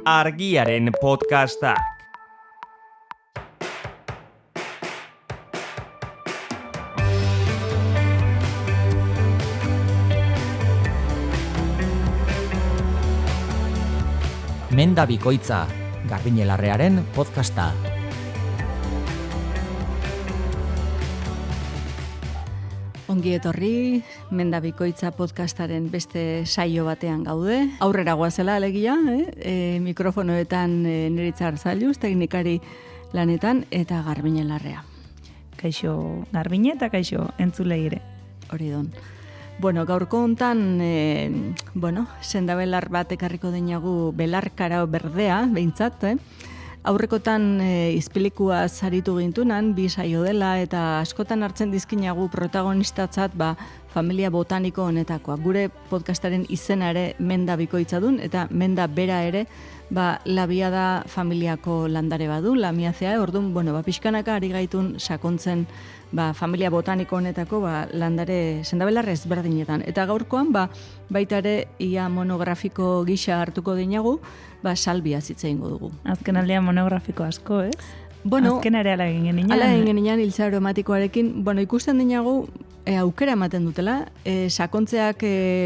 Argiaren podcastak. Menda Bikoitza, Garbiñelarrearen podcasta. Ongi etorri, Menda Bikoitza podcastaren beste saio batean gaude. Aurrera goazela alegia, mikrofonoetan Neritza Arzalluz, teknikari lanetan eta Garbiñelarrea. Kaixo Garbine eta kaixo entzulei ere. Hori don. Bueno, gaurko hontan, sendabelar bat ekarriko dinagu belarkara berdea, behintzat, Aurrekotan izpilikua zaritu gintunan, bi saio dela, eta askotan hartzen dizkinagu protagonistatzat familia botaniko honetakoa. Gure podcastaren izena ere Menda Bikoitza dun, eta Menda bera ere labia da familiako landare badu, lamiazea, orduan, pixkanaka ari gaitun sakontzen familia botaniko honetako landare sendabelarra ezberdinetan. Eta gaurkoan, baita ere ia monografiko gisa hartuko dinagu, salbia zitzeingo dugu. Azken aldean monografiko asko, ez? Azken ere ala egin genian. Ala egin genian hiltza aromatikoarekin, ikusten dinagu aukera ematen dutela, sakontzeak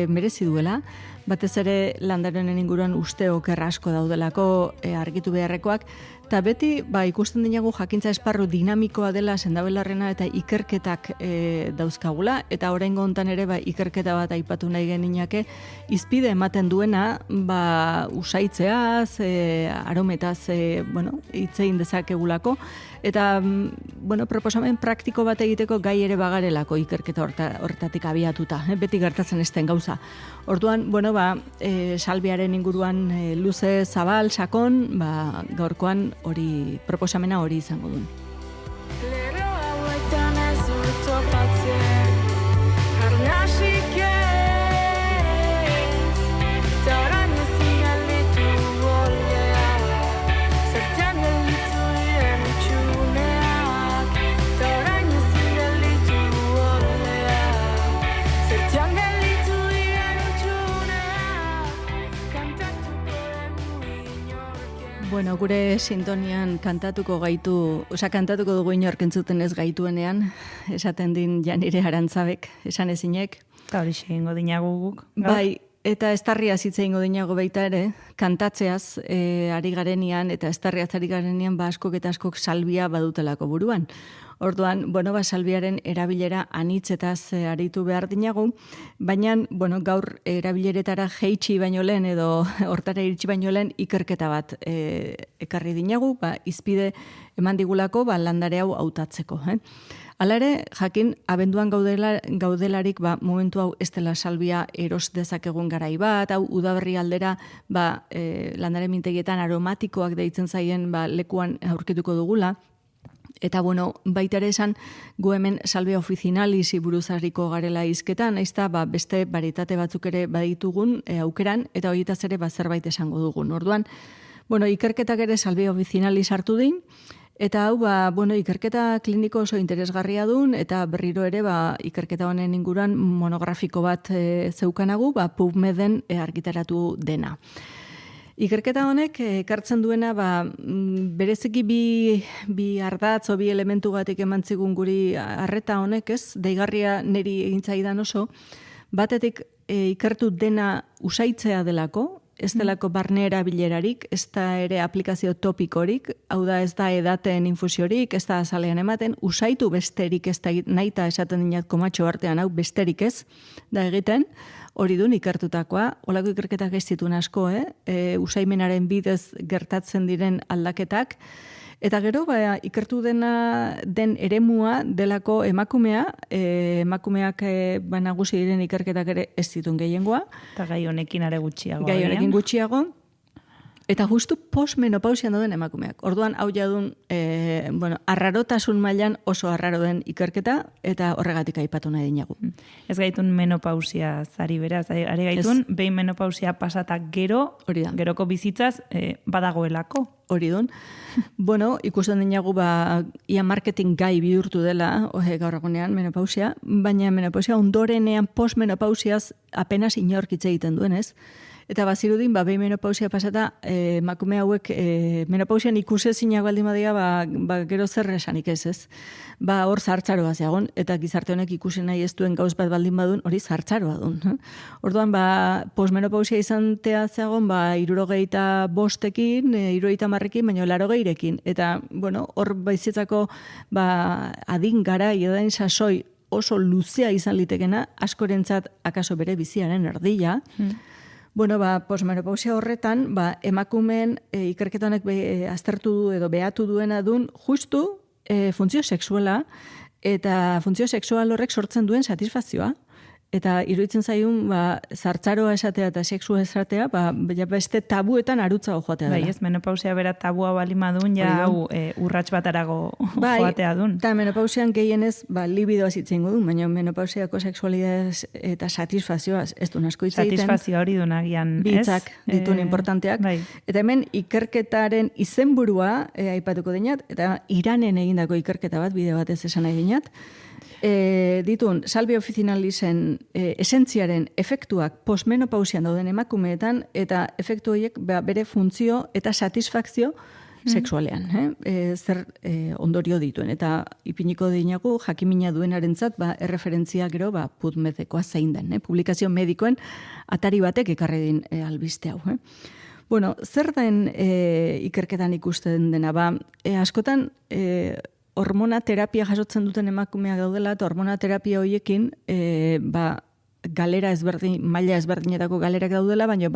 merezi duela, batez ere landarenen inguruan uste oker asko daudelako argitu beharrekoak, eta beti ikusten dinagu jakintza esparru dinamikoa dela sendabelarrena eta ikerketak dauzkagula, eta oraingo hontan ere ikerketa bat aipatu nahi geninake, izpide ematen duena usaitzeaz, arometaz hitzein dezakegulako, eta proposamen praktiko bat egiteko gai ere bagarelako ikerketa hortatik abiatuta, beti gertatzen ezten gauza. Orduan, salbiaren inguruan luze zabal, sakon, gaurkoan hori proposamena hori izango duen. Gure sintonian kantatuko dugu inork entzuten ez gaituenean, esaten din Janire Arantzabek, esan ezinek. Eta hori egingo dinagu guk. Eta estarriaz hitz egingo dinago baita ere, kantatzeaz ari garenian, eta estarriaz ari garenian askok eta askok salbia badutelako buruan. Orduan, salbiaren erabilera anitzetaz aritu behar dinagu, baina, gaur erabileretara jeitsi baino lehen edo hortara iritsi baino lehen ikerketa bat ekarri dinagu, izpide eman digulako landare hau hautatzeko. Hala ere, jakin, abenduan gaudelarik momentu hau ez dela salbia eros dezakegun garai bat, hau udaberri aldera landare mintegietan aromatikoak deitzen zaien lekuan aurkituko dugula. Eta baita ere esan gu hemen salbia ofizinaliz buruzariko garela hizketan, naizta beste barietate batzuk ere baditugun aukeran, eta horietaz ere zerbait esango dugun. Orduan, ikerketak ere salbia ofizinaliz hartu din, eta hau, ikerketa kliniko oso interesgarria dun, eta berriro ere, ikerketa honen inguruan monografiko bat zeukanagu, PubMeden argitaratu dena. Ikerketa honek ekartzen duena bereziki bi ardatz o bi elementu batek emantzigun guri arreta honek, ez? Deigarria niri egintzaidan oso, batetik ikertu dena usaitzea delako, ez delako barne erabilerarik, ez da ere aplikazio topikorik, hau da ez da edaten infusiorik, ez da azalean ematen, usaitu besterik ez da nahita esaten dinat komatxo artean, hau besterik ez da egiten, hori dun ikertutakoa, olako ikerketak ez ditun asko, usaimenaren bidez gertatzen diren aldaketak, eta gero, ikertu den eremua delako emakumea, emakumeak nagusi diren ikerketak ere ez ditun gehiengoa. Eta gai honekin are gutxiago. Gai honekin gutxiago. Eta justu postmenopausian dauden emakumeak. Orduan, hau jadun, arrarotasun mailan oso arraro den ikerketa, eta horregatik aipatu nahi dinagu. Ez gaitun menopausia zari beraz, ari gaitun, behin menopausia pasatak geroko bizitzaz badagoelako. Hori dun. Ikusten dinagu, ia marketing gai bihurtu dela, gaur egunean menopausia, baina menopausia ondorenean postmenopausiaz apenas inork hitz egiten duen, ez? Eta bazirudin, behin menopausia pasata, emakume hauek menopausian ikusezinago baldin badia, gero zer esanik ez. Hor zartzaroa zeagon, eta gizarte honek ikusi nahi ez duen gauz bat baldin badun, hori zartzaroa dun. Orduan, posmenopausia izantea zeagon, 65ekin, 70ekin, baina 80ekin. Eta, hor baizitzako adin gara, edain sasoi oso luzea izan litekena, askorentzat akaso bere biziaren erdila. Posmenopausia horretan, emakumeen ikerketa honek aztertu du edo behatu duena dun, justu funtzio sexuala, eta funtzio sexual horrek sortzen duen satisfazioa. Eta iruditzen zaiun, zartzaroa esatea eta sexua esatea, beste tabuetan arutza joatea dela. Ez, menopausia bera tabua bali madun, hau urrats batarago joatea dun. Eta menopausian gehienez, libidoa zitzen duen, baina menopausiako sexualidad eta satisfazioaz ez duen asko hitz egiten. Satisfazioa hori duen agian, ez? Bitzak dituen importanteak. Eta hemen ikerketaren izenburua aipatuko dinat, eta Iranen egindako ikerketa bat, bide batez esan nahi dinat, ditun, salvia officinalisen esentziaren efektuak posmenopausian dauden emakumeetan, eta efektu horiek bere funtzio eta satisfakzio sexualean. Zer ondorio dituen. Eta ipiniko dinagu, jakimina duenarentzat, erreferentzia gero, PubMedekoa zein den. Publikazio medikoen atari batek ekarri din albiste hau. Zer den ikerketan ikusten dena? Askotan, hormonaterapia jasotzen duten emakumeak daudela, eta hormonaterapia horiekin, galera ezberdin, maila ezberdinetako galerak daudela, baina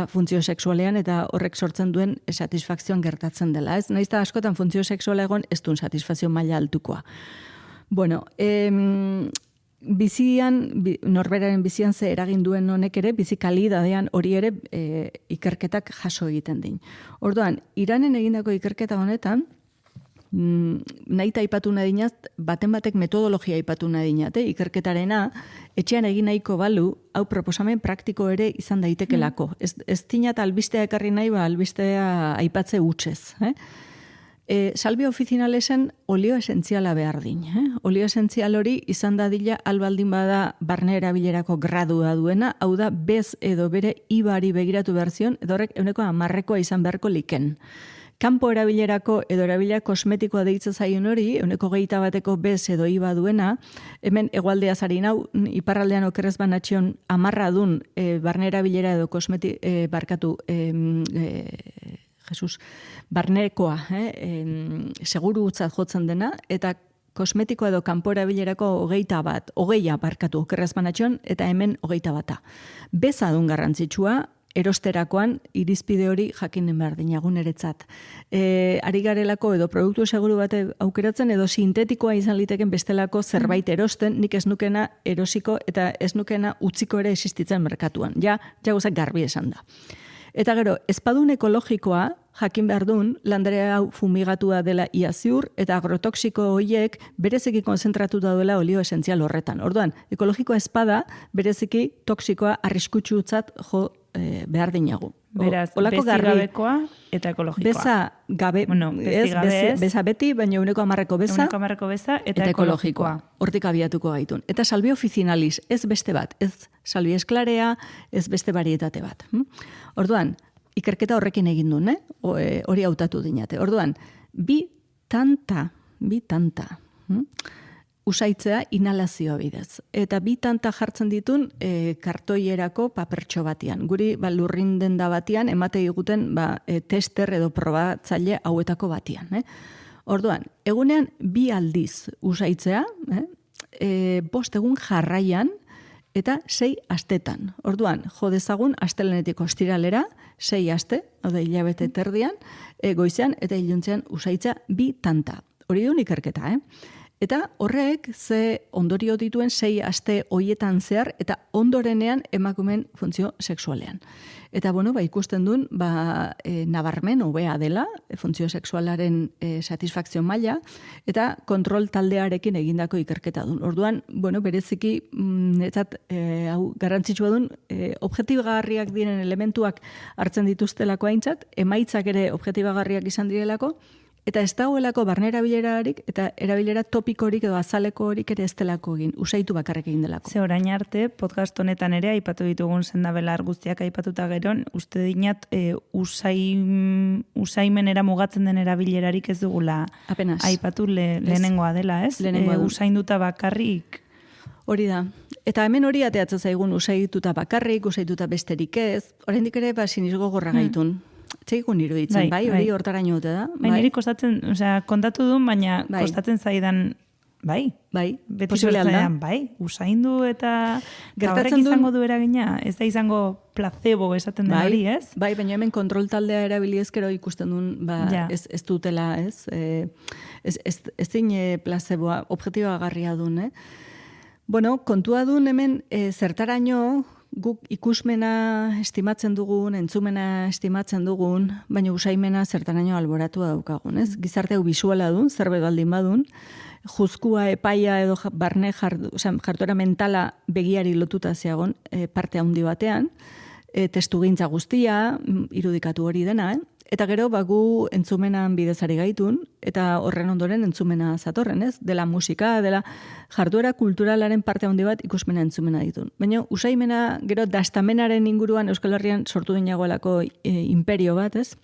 funtzio sexualean eta horrek sortzen duen satisfakzioan gertatzen dela. Ez naiz da askotan funtzio sexuala egon ez duen satisfazio maila altukoa. Bizian, norberaren bizian ze eragin duen honek ere, bizi kalidadean hori ere ikerketak jaso egiten din. Orduan, Iranen egindako ikerketa honetan, nahi aipatu nahi dinaz, baten batek metodologia aipatu nahi dinat, ikerketarena, etxean egin nahiko balu, hau proposamen praktiko ere izan daitekelako. Ez dinat albistea ekarri nahi, albistea aipatze hutsez. Salvia officinalesen olio esentziala behar din. Olio esentzial hori izan dadila albaldin bada barne erabilerako gradua duena, hau da bez edo bere ibari begiratu behar zion, edo horrek 10% izan beharko liken. Kanpo erabilerako edo erabilera kosmetikoa deitzen zaion hori, 21% bez edo iba duena, hemen hegoaldea zari nau, iparraldean okerrez banatxion 10 dun barne erabilera edo barkatu, barnekoa, seguru utzat jotzen dena, eta kosmetikoa edo kanpo erabilerako 20 barkatu okerrez banatxion, eta hemen 21. Beza dun garrantzitsua, erosterakoan irizpide hori jakinen behar dinagun eretzat. Ari garelako edo produktu seguru bate aukeratzen edo sintetikoa izan liteken bestelako zerbait erosten, nik ez nukena erosiko eta ez nukena utziko ere existitzen merkatuan. Ja guzak garbi esan da. Eta gero, espadun ekologikoa, jakin behar duen, landare hau fumigatua dela ia ziur, eta agrotoxiko horiek bereziki konzentratuta duela olio esentzial horretan. Orduan, ekologikoa espada bereziki toksikoa arriskutsutzat jo behar dinagu. Beraz, bezi gabekoa eta ekologikoa. Beza beti, baina 10% beza. 10% beza eta ekologikoa. Hortik abiatuko gaitun. Eta salvia officinalis, ez beste bat, ez salvia esklarea, ez beste varietate bat. Orduan, ikerketa horrekin egin duen, hori hautatu dinate. Orduan, bi tanta, usaitzea inhalazioa bidez. Eta bi tanta jartzen ditun kartoierako papertxo batian. Guri lurrin denda batian, emate diguten tester edo probatzaile hauetako batian. Orduan, egunean 2 aldiz usaitzea, 5 egun jarraian, eta 6 astetan. Orduan, jo dezagun astelenetik ostiralera, 6 aste, hilabete terdian, goizean eta iluntzean usaitza 2 tanta. Hori dun ikerketa, Eta horrek ze ondorio dituen 6 aste hoietan zehar eta ondorenean emakumeen funtzio sexualean. Eta ikusten duen, nabarmen hobea dela, funtzio sexualaren satisfakzio maila, eta kontrol taldearekin egindako ikerketa duen. Orduan, bereziki, hau garrantzitsua duen, objektibagarriak diren elementuak hartzen dituztelako aintzat, emaitzak ere objektibagarriak izan direlako, Eta ez dagoelako barne erabilerarik eta erabilera topikorik edo azalekorik ere ez delako egin, usaitu bakarrik egin delako. Ze orain arte, podcast honetan ere, aipatu ditugun sendabelar guztiak aipatuta geron, uste dinat usaimenera mugatzen den erabilerarik ez dugula aipatu lehenengoa dela, ez? Usainduta bakarrik. Hori da. Eta hemen hori ateatzen zaigun usaituta bakarrik, usaituta besterik ez, oraindik ere sinisgo gorra gaitun. Txeikun iruditzen, bai, hori hortaraino dute da. Niri kostatzen, kontatu duen, baina kostatzen zaidan, bai, beti sortzaidan, usaindu eta horrek izango du eragina, ez da izango placebo esaten den hori, ez? Bai, baina hemen kontrol taldea erabili ezkero ikusten duen, ez dutela, ez? Ez zine placeboa, objektiba agarria duen, Bueno, kontua duen hemen zertaraino guk ikusmena estimatzen dugun, entzumena estimatzen dugun, baina usaimena zertaraino alboratua daukagun, ez? Gizarte hau bisuala duen, zerbait baldin badun, juzkua, epaia edo barne jartuera mentala begiari lotuta zeagon parte handi batean, testugintza guztia, irudikatu hori dena, Eta gero, gu entzumenan bidezari gaitun, eta horren ondoren entzumena zatorren, ez? Dela musika, dela jarduera kulturalaren parte handi bat ikusmena entzumena ditun. Baina usaimena, gero, dastamenaren inguruan Euskal Herrian sortu dinagoelako imperio bat, ez?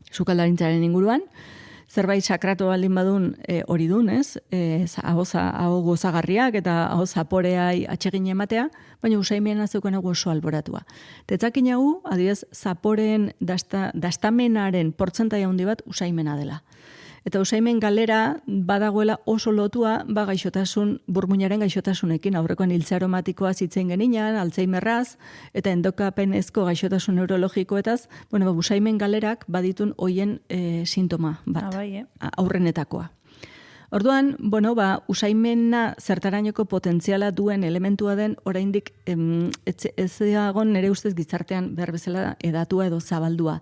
Sukaldarintzaren inguruan, zerbait sakratu baldin badun hori dun, ez? Hau gozagarriak eta hau zaporea atsegin ematea, baina usaimena zeukan hau oso alboratua. Tetzakin hau, adibidez, zaporeen dastamenaren portzentai handi bat usaimena dela. Eta usaimen galera badagoela oso lotua gaixotasun, burmuinaren gaixotasunekin, aurrekoan hiltze aromatikoa zitzen geninan, Alzheimerraz, eta endokapenezko gaixotasun neurologikoetaz, usaimen galerak baditun hoien sintoma bat, aurrenetakoa. Orduan, usaimena zertarainoko potentziala duen elementua den, oraindik ez dagon nire ustez gizartean behar bezala edatua edo zabaldua.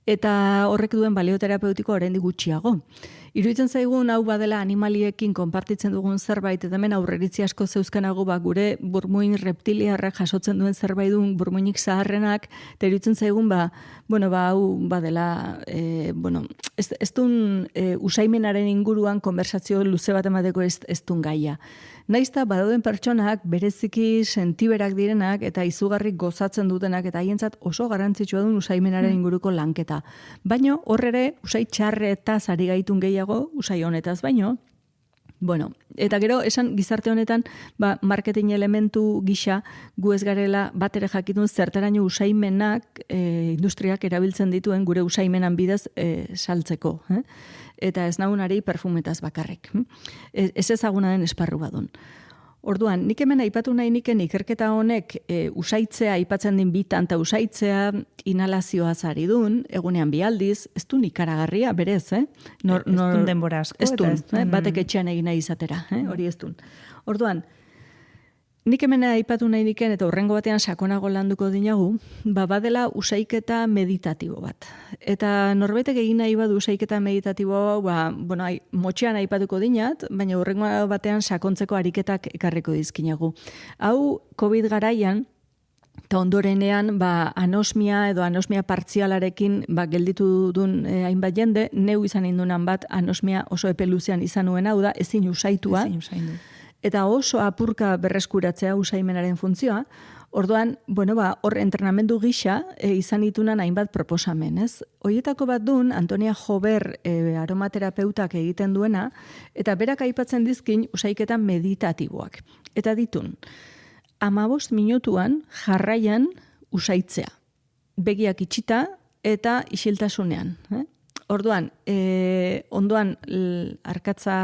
Eta horrek duen balioterapeutiko oraindik gutxiago. Iruditzen zaigun hau badela animaliekin konpartitzen dugun zerbait, eta hemen aurreritzi asko zeuzkanago baigure burmuin reptiliarrak jasotzen duen zerbait duen burmuinik zaharrenak, eta iruditzen zaigun hau badela, ez duen usaimenaren inguruan konversazio luze bat emateko ez duen gaia. Naizta badauden pertsonak bereziki sentiberak direnak eta izugarrik gozatzen dutenak eta haientzat oso garrantzitsua duen usaimenaren inguruko lanketa. Baina horrere usai txarretaz ari gaitun gehiago, usai honetaz baino, eta gero esan gizarte honetan marketing elementu gisa gu ez garela bat ere jakitun zertaraino usaimenak industriak erabiltzen dituen gure usaimenan bidez saltzeko. Eta ez nagunari perfumetaz bakarrik. Ez ezaguna den esparru badun. Orduan, nik hemen aipatu nahi niken ikerketa honek usaitzea aipatzen din bitan, eta usaitzea inhalazioa zari dun, egunean bialdiz, ez du ikaragarria, berez, Ez dun denbora asko. Ez dun, batek etxean egin nahi izatera, hori ez dun. Orduan, nik hemen aipatu nahi niken, eta horrengo batean sakonago landuko dinagu, badela usaiketa meditatibo bat. Eta norbaitek egin nahi badu usaiketa meditatibo, motxean aipatuko dinat, baina horrengo batean sakontzeko ariketak ekarriko dizkinagu. Hau, COVID garaian, eta ondorenean, anosmia edo anosmia partzialarekin gelditu duen hainbat jende, neu izan indunan bat anosmia oso epeluzean izan nuen hau da, ezin usaitua. Eta oso apurka berreskuratzea usaimenaren funtzioa. Orduan, hor entrenamendu gisa izan ditunan hainbat proposamen, ez? Hoietako bat dun, Antonia Jober aromaterapeutak egiten duena, eta berak aipatzen dizkin usaiketa meditatiboak. Eta ditun, 15 minutuan jarraian usaitzea. Begiak itxita eta isiltasunean, Orduan, ondoan arkatza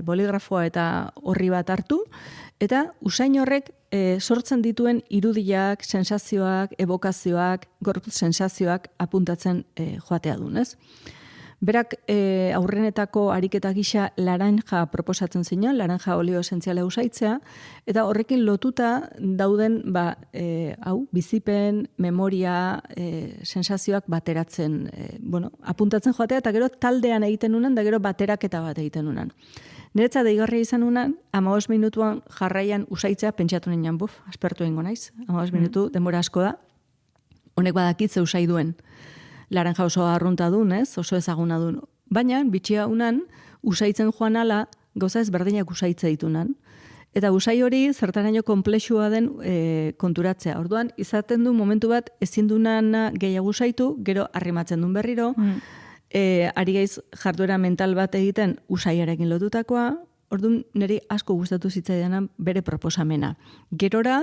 boligrafoa eta horri bat hartu, eta usain horrek sortzen dituen irudiak, sensazioak, evokazioak, gorputz sensazioak apuntatzen joatea dun, ez? Berak aurrenetako ariketa gisa laranja proposatzen zinon, laranja olio esentziala usaitzea, eta horrekin lotuta dauden bizipen, memoria, sensazioak bateratzen, apuntatzen joatea, eta gero taldean egiten unan, da gero bateraketa bat egiten unan. Niretza deigarria izan unan, 15 minutuan jarraian usaitzea, pentsatu nian, aspertu egingo naiz, 15 minutu, denbora asko da, honek badakitze usai duen. Laranja oso arrunta duen, oso ezaguna duen. Baina, bitxia unan, usaitzen joan ala, gauza ezberdinak usaitza ditunan. Eta usai hori zertaraino konplexua den konturatzea. Orduan, izaten du momentu bat ezin dunan gehiago usaitu, gero arrimatzen duen berriro, ari gaiz jarduera mental bat egiten usaiarekin lotutakoa, orduan niri asko gustatu zitzaidanan bere proposamena. Gerora,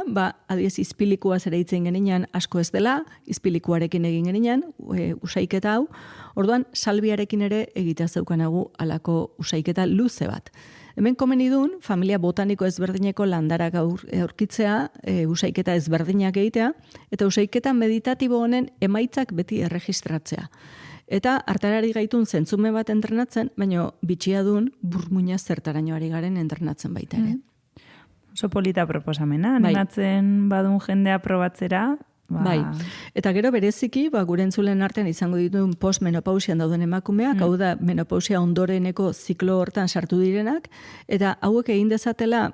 adiez izpilikuaz ere hitzen geninean asko ez dela, izpilikuarekin egin geninean, usaiketa hau, orduan salbiarekin ere egitea zeukanagu alako usaiketa luze bat. Hemen komeni duen, familia botaniko ezberdineko landarak aurkitzea, usaiketa ezberdinak egitea, eta usaiketa meditatibo honen emaitzak beti erregistratzea. Eta hartarari gaitun zentzume bat entrenatzen, baina bitxia duen burmuina zertaraino ari garen entrenatzen baita ere. Oso polita proposamena, animatzen badun jendea probatzera. Bai, eta gero bereziki, gure entzulen artean izango dituen postmenopausian dauden emakumeak, hau da menopausia ondoreneko ziklo hortan sartu direnak, eta hauek egin dezatela,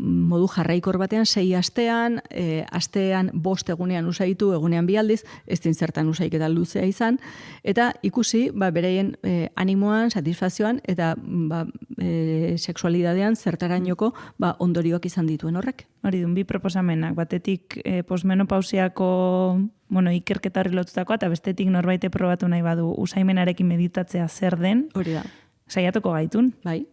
modu jarraikor batean, 6 astean, astean 5 egunean usaitu, egunean 2 aldiz, ez zertan usaiketa luzea izan, eta ikusi, bereien animoan, satisfazioan, eta sexualidadean zertarainoko ondorioak izan dituen horrek. Hori dun, bi proposamenak, batetik postmenopausiako ikerketa horri lotutakoa, eta bestetik norbaite probatu nahi badu usaimenarekin meditatzea zer den. Hori da. Saiatuko gaitun. Bai.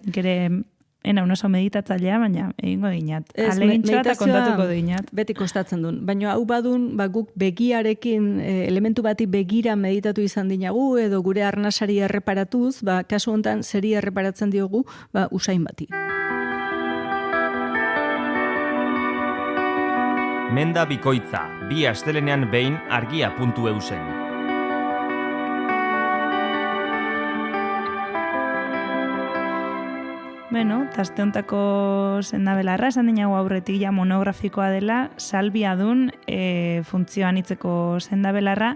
Gere, ena unoso meditatzailea, baina egingo dinat. Alegintxoa eta kontatuko dinat. Beti kostatzen duen. Baina hau badun, guk begiarekin, elementu bati begira meditatu izan dinagu, edo gure arnasari erreparatuz, kasu honetan zeri erreparatzen diogu, usain bati. Menda bikoitza, 2 astelenean behin argia.eusen. Bueno, taste hontako sendabelarra, esan dinago aurretik ja monografikoa dela, salbia dun funtzioan itzeko sendabelarra,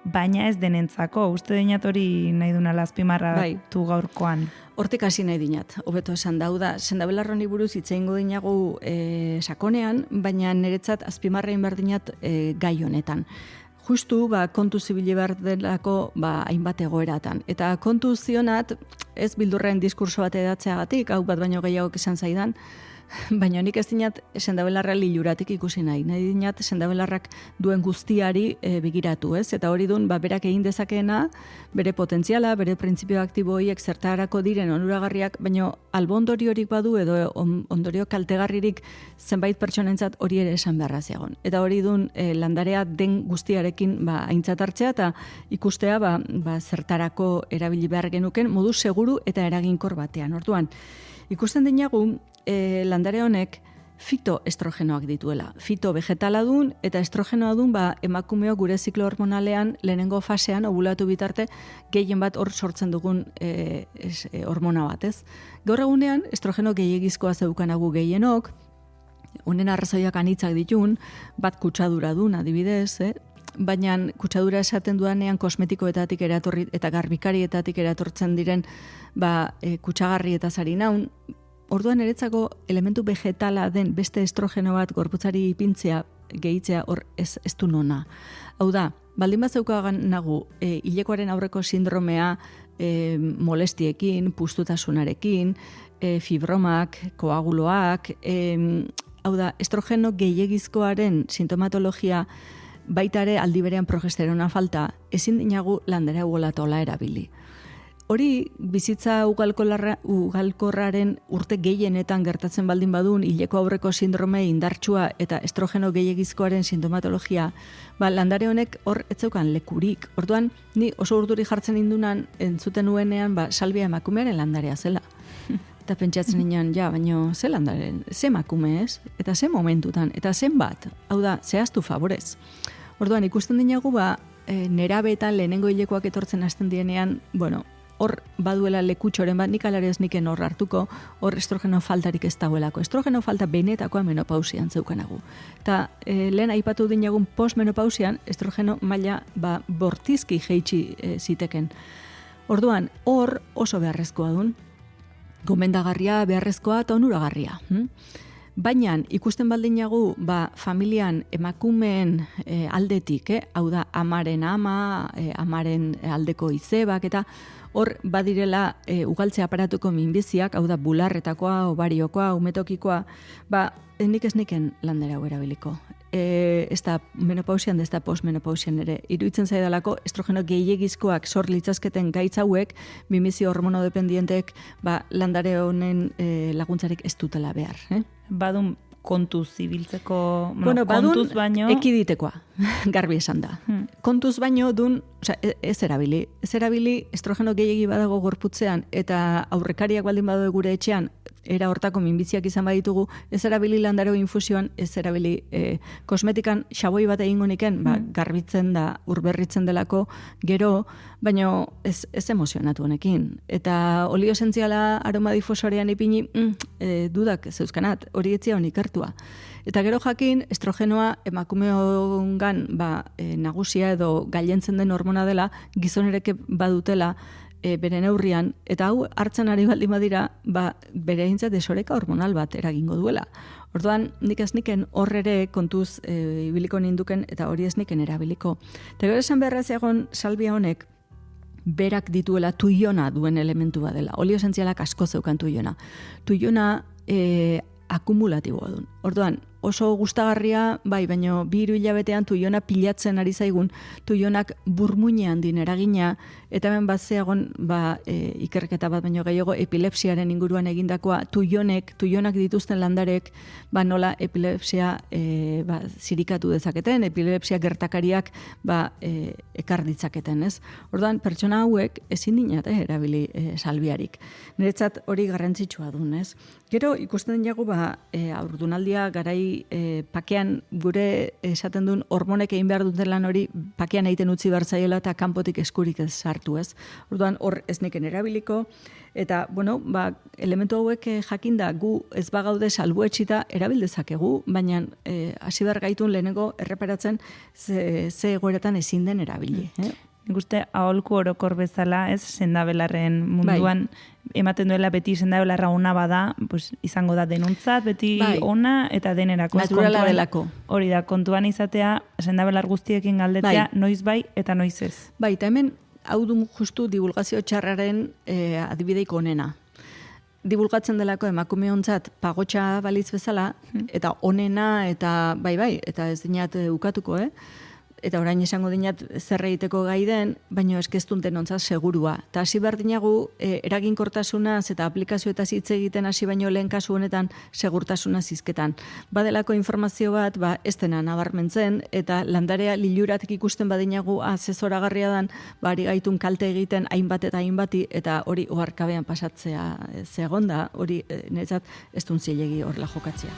baina ez denentzako. Uste dinat hori nahi duna azpimarra du gaurkoan. Hortik hasi nahi dinat, hobeto esan da, sendabelarroni buruz hitz egingo dinagu sakonean, baina niretzat azpimarrein behar dinat gai honetan. Justu, kontu zibili behar delako hainbat egoeratan. Eta kontu zionat, ez bildurren diskurso bat edatzeagatik, hau bat baino gehiagok izan zaidan, baina nik ez dinat sendabelarra liluratik ikusi nahi. Nahi dinat sendabelarrak duen guztiari begiratu, ez? Eta hori duen, berak egin dezakeena, bere potentziala, bere printzipio aktibo horiek zertarako diren onuragarriak, baina albo ondoriorik badu edo ondorio kaltegarririk zenbait pertsonentzat hori ere esan beharra zegoen. Eta hori duen landarea den guztiarekin aintzat hartzea eta ikustea zertarako erabili behar genuken modu seguru eta eraginkor batean. Orduan, ikusten dinagu, landare honek fitoestrogenoak dituela. Fito vegetala dun eta estrogenoa dun emakumeok gure ziklo hormonalean lehenengo fasean ovulatu bitarte gehien bat hor sortzen dugun hormona bat, ez? Gaur egunean estrogeno gehiegizkoa zeukanagu gehienok, honen arrazoiak anitzak ditun, bat kutsadura dun adibidez, baina kutsadura esaten dudanean kosmetikoetatik eratorri eta garbikarietatik eratortzen diren kutsagarri eta zari naun. Orduan eretzako elementu vegetala den beste estrogeno bat gorputzari ipintzea, gehitzea hor ez du nona. Hau da, baldin bat zeukagan nagu hilekoaren aurreko sindromea molestiekin, puztutasunarekin, fibromak, koaguloak, hau da, estrogeno gehiegizkoaren sintomatologia baitare aldi berean progesterona falta, ezin dinagu landera uolatola erabili. Hori, bizitza ugalkorraren urte gehienetan gertatzen baldin badun, hileko aurreko sindrome indartsua eta estrogeno gehiegizkoaren sintomatologia, landare honek hor etzeukan lekurik. Orduan, ni oso urduri jartzen indunan entzuten nuenean, salbia emakumearen landarea zela. Eta pentsatzen nian, baina ze landaren, ze emakume ez, eta ze momentutan, eta zen bat, hau da, zehaztu favorez. Orduan, ikusten dinagu, nerabeetan lehenengo hilekoak etortzen hasten dienean, hor baduela lekutxoren bat, nik alarez niken hor hartuko, hor estrogeno faltarik ez dagoelako. Estrogeno falta benetakoa menopausian zeukanagu. Eta lehen aipatu dinagun postmenopausian, estrogeno maila bortizki jeitsi ziteken. Orduan, hor oso beharrezkoa dun, gomendagarria, beharrezkoa eta onuragarria. Baina ikusten baldinagu familian emakumeen aldetik, hau da amaren ama, amaren aldeko izebak eta hor badirela ugaltze aparatuko minbiziak, hau da bularretakoa, ovariokoa, umetokikoa, nik ez niken landera hau erabiliko. Ez da menopausian, ez da postmenopausian ere. Iruditzen zaidalako estrogeno gehiegizkoak sor litzazketen gaitz hauek, minbizio hormonodependientek landare honen laguntzarik ez dutela behar. Badun kontuz ibiltzeko, kontuz baino... Ekiditekoa, garbi esan da. Kontuz baino dun, ez erabili. Ez erabili estrogeno gehiegi badago gorputzean eta aurrekariak baldin badago gure etxean, era hortako minbiziak izan baditugu, ez erabili landaro infusioan, ez erabili kosmetikan xaboi bat egingo niken, garbitzen da, urberritzen delako gero, baino ez emozionatu honekin. Eta olio esentziala aroma difusorean ipini, dudak zeuzkanat, hori etzia honik hartua. Eta gero jakin, estrogenoa emakumeongan nagusia edo gailentzen den hormona dela, gizonereke badutela, bere neurrian, eta hau hartzen ari baldin badira, bere eintzat desoreka hormonal bat eragingo duela. Orduan, nik ez niken horrere kontuz ibiliko ninduken, eta hori ez niken erabiliko. Eta gero esan beharraz egon salbia honek, berak dituela tuiona duen elementu bat dela. Olio esentzialak asko zeukan tuiona. Tuiona akumulatiboa duen. Orduan, oso gustagarria, baina 2 hilabetean tuiona pilatzen ari zaigun, tuionak burmuinean din eragina, eta hemen batzeagon ikerketa bat baino gehiago epilepsiaren inguruan egindakoa, tuionak dituzten landarek, nola epilepsia zirikatu dezaketen, epilepsia gertakariak ekar ditzaketen, ez? Orduan, pertsona hauek ezin dinat erabili salbiarik. Niretzat hori garrantzitsua duen, ez? Gero, ikusten dugu, aurdunaldia garai pakean gure esaten duen hormonek egin behar duten lan hori pakean egiten utzi behar zaiola eta kanpotik eskurik ez sartu, ez? Orduan hor ez neken erabiliko eta, elementu hauek jakinda gu ez bagaude salbuetxita erabildezakegu, baina hasi behar gaitun lehenengo erreparatzen ze egoeretan ezin den erabili. Nik uste aholku orokor bezala, ez, sendabelarren munduan ematen duela beti sendabelarra ona bada, izango da denuntzat, beti ona eta denerako. Naturala delako. Hori da, kontuan izatea, sendabelar guztiekin galdetzea, noiz bai eta noiz ez. Eta hemen, hau du justu divulgazio txarraren adibideiko onena. Divulgatzen delako emakumeontzat pagotxa balitz bezala, eta onena, eta eta ez dinat ukatuko, eta orain esango dinat zer egiteko gai den, baina eskeztun denontzat segurua. Eta hasi behar dinagu, eraginkortasunaz eta aplikazioetaz hitz egiten hasi baino lehen kasu honetan segurtasunaz hizketan. Badelako informazio bat, ez dena nabarmentzen, eta landarea liluratik ikusten badinagu asesoragarria dan, ari gaitun kalte egiten hainbat eta hainbati, eta hori oharkabean pasatzea zegonda, hori niretzat ez dun zilegi horrela jokatzea.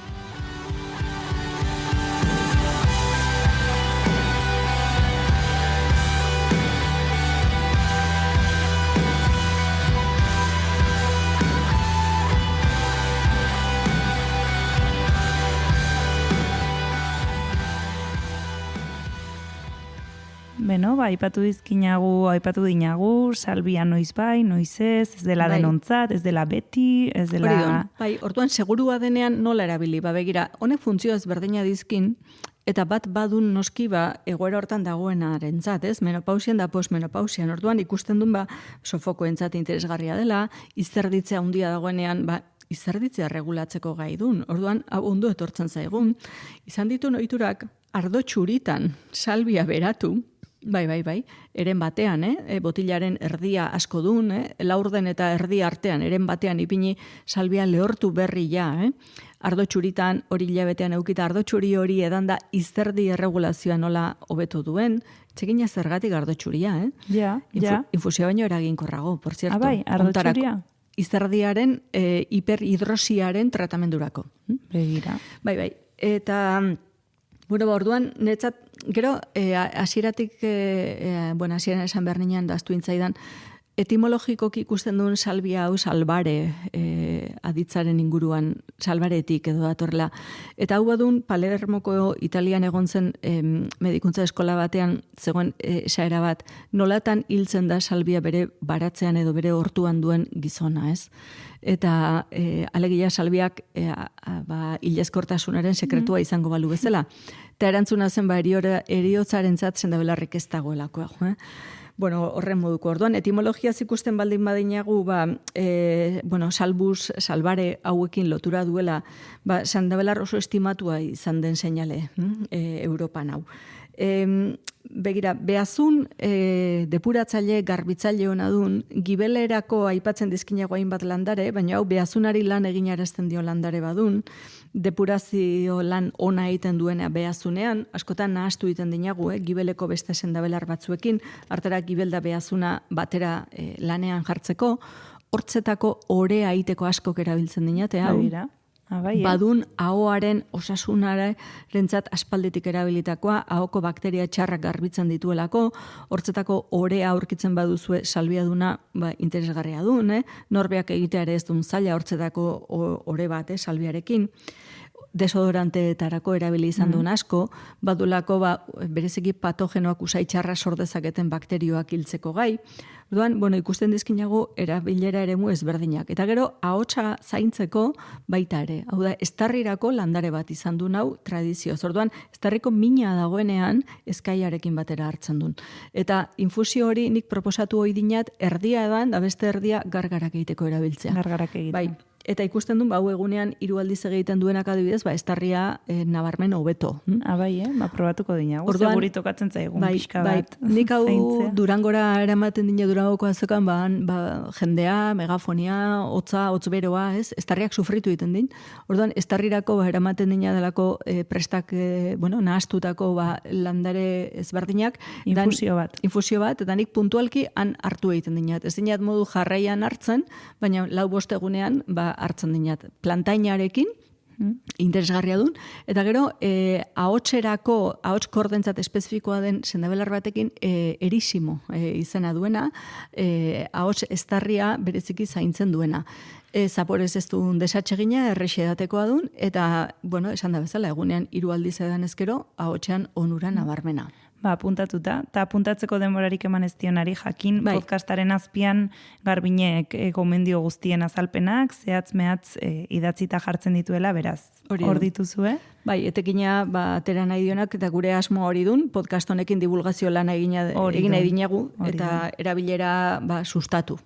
Aipatu dinagu, salbia noiz bai, noiz ez dela denontzat, ez dela beti, ez dela... Orduan, segurua denean nola erabili, begira, honek funtzio ezberdina dizkin, eta bat badun noski egoera hortan dagoenarentzat, ez? Menopausian da postmenopausian. Orduan, ikusten duen sofokoentzat interesgarria dela, izerditzea handia dagoenean, izerditzea regulatzeko gai dun. Orduan, ondo etortzen zaigun. Izan ditu ohiturak ardo txuritan salbia beratu, bai, eren batean, botilaren erdia asko dun, laurden eta erdi artean, eren batean ipini salbia lehortu berri ardo txuritan hori hilabetean eukita, ardo txuri hori edan da izerdi erregulazioa nola hobetu duen, txekina zergatik ardo txuria, Infusioa baino eraginkorrago, por cierto. Ardo txuria? Izerdiaren hiperhidrosiaren tratamendurako. Begira. Bai, eta... orduan, netzat, gero, hasieratik, hasieran esan behar ninean, daztu intzaidan, etimologikoki ikusten duen salbia hau salbare aditzaren inguruan, salbaretik edo datorrela. Eta hau badun Palermoko Italian egon zen medikuntza eskola batean zegoen esaera bat, nolatan hiltzen da salbia bere baratzean edo bere hortuan duen gizona, ez? Eta alegia salbiak hilezkortasunaren sekretua izango balu bezala. Eta erantzuna zen eriotzaren zat sendabelarrik ez dagoelako. Bueno, horren moduko. Orduan, etimologiaz ikusten baldin badinagu, salbus, salbare hauekin lotura duela, sendabelar oso estimatua izan den seinale Europan hau. Begira, behazun depuratzaile, garbitzaile hona dun, gibelerako aipatzen dizkinago hainbat landare, baina hau behazunari lan egin arazten dio landare badun, depurazio lan ona egiten duena behazunean, askotan nahastu egiten dinagu, gibeleko beste sendabelar batzuekin, hartara gibelda behazuna batera lanean jartzeko, hortzetako orea egiteko askok erabiltzen dinate, hau. Badun ahoaren osasunarentzat aspalditik erabilitakoa, ahoko bakteria txarrak garbitzen dituelako, hortzetako orea aurkitzen baduzue salbiaduna interesgarria duen, norbeak egitea ere ez duen zaila hortzetako ore bat, salbiarekin, desodoranteetarako erabili izan duen asko, badulako bereziki patogenoak usai txarra sordezaketen bakterioak hiltzeko gai. Orduan, ikusten dizkinago erabilera eremu ezberdinak. Eta gero, ahotsa zaintzeko baita ere. Hau da, estarrirako landare bat izan du hau tradizioz. Orduan, estarriko mina dagoenean ezkaiarekin batera hartzen duen. Eta infusio hori nik proposatu hoi dinat, erdia edan, da beste erdia gargarak egiteko erabiltzea. Gargarak egiteko. Bai. Eta ikusten duen, hau egunean 3 aldiz egiten duenak adibidez, estarria nabarmen hobeto. Probatuko dinagu, seguri tokatzen zaigun pixka bat. Nik hau zaintzea. Durangora eramaten dina Durangoko azokan, jendea, megafonia, hotz beroa, estarriak sufritu egiten din. Orduan, estarrirako eramaten dina delako prestak, nahastutako landare ezberdinak. Infusio bat. Eta nik puntualki han hartu egiten dinat. Ez dinat modu jarraian hartzen, baina 4-5 egunean, hartzen dinat plantainarekin, interesgarria dun, eta gero, ahots kordentzat espezifikoa den sendabelar batekin erisimo izena duena, ahots estarria bereziki zaintzen duena. Zaporez ez duen desatsegina, errexedatekoa dun, eta, esan da bezala, egunean 3 aldiz edan ezkero, ahotsean onura nabarmena. Apuntatuta, eta apuntatzeko denborarik eman ez dionari jakin, podcastaren azpian Garbinek gomendio guztien azalpenak, zehatz-mehatz idatzita jartzen dituela, beraz, hor dituzue? Bai, etekina atera nahi dionak, eta gure asmo hori dun, podcast honekin divulgazio lana egin nahi dinagu, eta erabilera sustatu.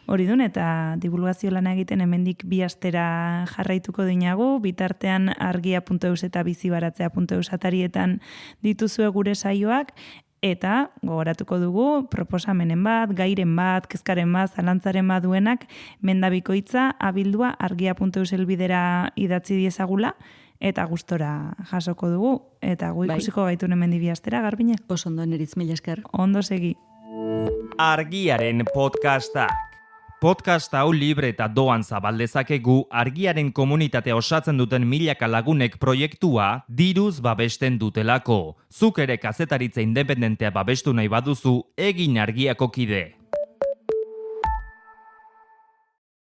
Hori dun, eta divulgazio lana egiten hemendik 2 astera jarraituko dinagu, bitartean argia.eus eta bizibaratzea.eus atarietan dituzue gure saioak, eta gogoratuko dugu proposamenen bat, gairen bat, kezkaren bat, zalantzaren bat duenak, mendabikoitza abildua argia.eus elbidera idatzi diezagula, eta gustora jasoko dugu, eta gu ikusiko gaitun hemendik 2 astera, Garbine? Oso ondo, neritz, mila esker. Ondo segi. Argiaren podcasta. Podcast hau libre eta doan zabaldezakegu argiaren komunitatea osatzen duten milaka lagunek proiektua diruz babesten dutelako. Zuk ere kazetaritza independentea babestu nahi baduzu, egin Argiako kide.